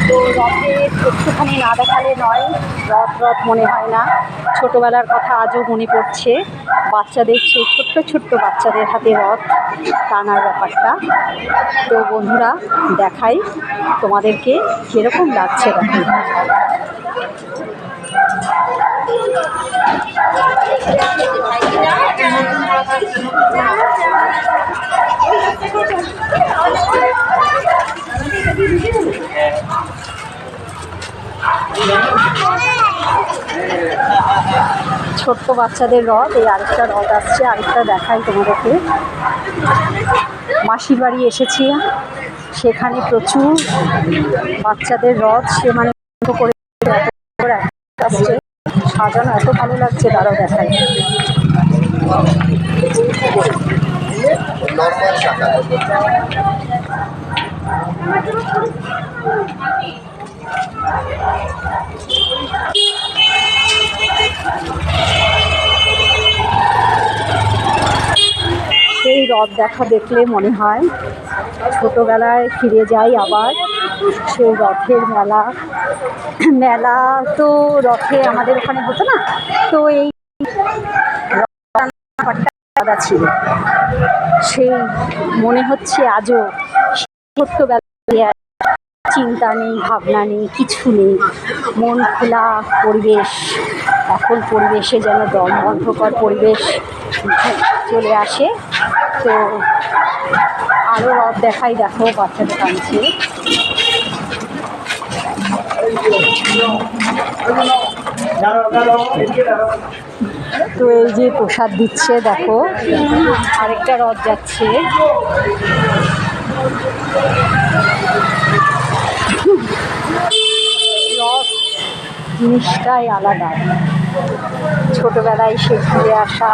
তো রথে একটুখানি না দেখালে নয়, রথ রথ মনে হয় না। ছোটোবেলার কথা আজও মনে পড়ছে, বাচ্চাদের সেই ছোট্ট ছোট্ট বাচ্চাদের হাতে রথ টানার ব্যাপারটা। তো বন্ধুরা দেখাই তোমাদেরকে কীরকম লাগছে দেখো। ছোট্ট বাচ্চাদের রথ, এই আরেকটা রথ আসছে, আরেকটা দেখাই তোমাদেরকে। মাসির বাড়ি এসেছি, সেখানে প্রচুর বাচ্চাদের রথ, সে মানে করে আসছে, সাজানো এত ভালো লাগছে, তারাও দেখায়। সেই রথ দেখা দেখলে মনে হয় ছোটোবেলায় ফিরে যাই আবার। সেই রথের মেলা, মেলা তো রথে আমাদের ওখানে হতো না, তো এই ব্যাপারটা ছিল, সেই মনে হচ্ছে আজও ছোট্টবেলায়, চিন্তা নেই, ভাবনা নেই, কিছু নেই, মন খোলা পরিবেশ। এখন পরিবেশে যেন দম বন্ধকর পরিবেশ চলে আসে। তো আরও রথ দেখাই, দেখো বাচ্চাদের টানছে। তো এই যে প্রসাদ দিচ্ছে দেখো, আরেকটা রথ যাচ্ছে। রথ জিনিসটাই আলাদা, ছোটবেলায় সে ঘুরে আসা,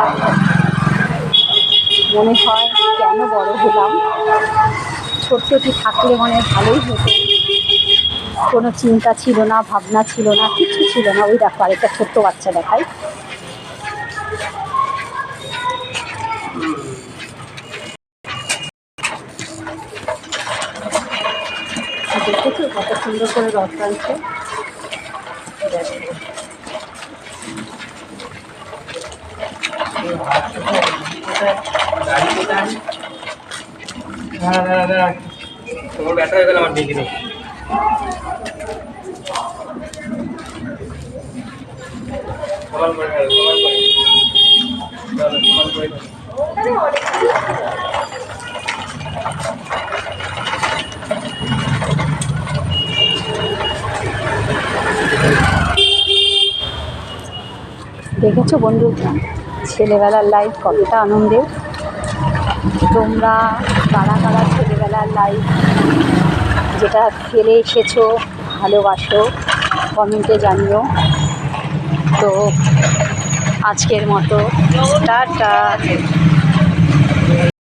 মনে হয় কেন বড় হলাম। ছোট্টটি থাকলে মনে ভালোই হতো, কোনো চিন্তা ছিল না, ভাবনা ছিল না, কিছু ছিল না। ওই দেখো আরেকটা ছোট্ট বাচ্চা দেখাই। দেখেছো কত সুন্দর করে রথ টানছে। তোমার ব্যাটা হয়ে গেল, আমার দেখি নেই। দেখেছো বন্ধু, ছেলেবেলার লাইফ কতটা আনন্দের। তোমরা কারা কারা ছেলেবেলার লাইফ যেটা ফেলে এসেছো ভালোবাসো, কমেন্টে জানিও। তো আজকের মতো টাটা।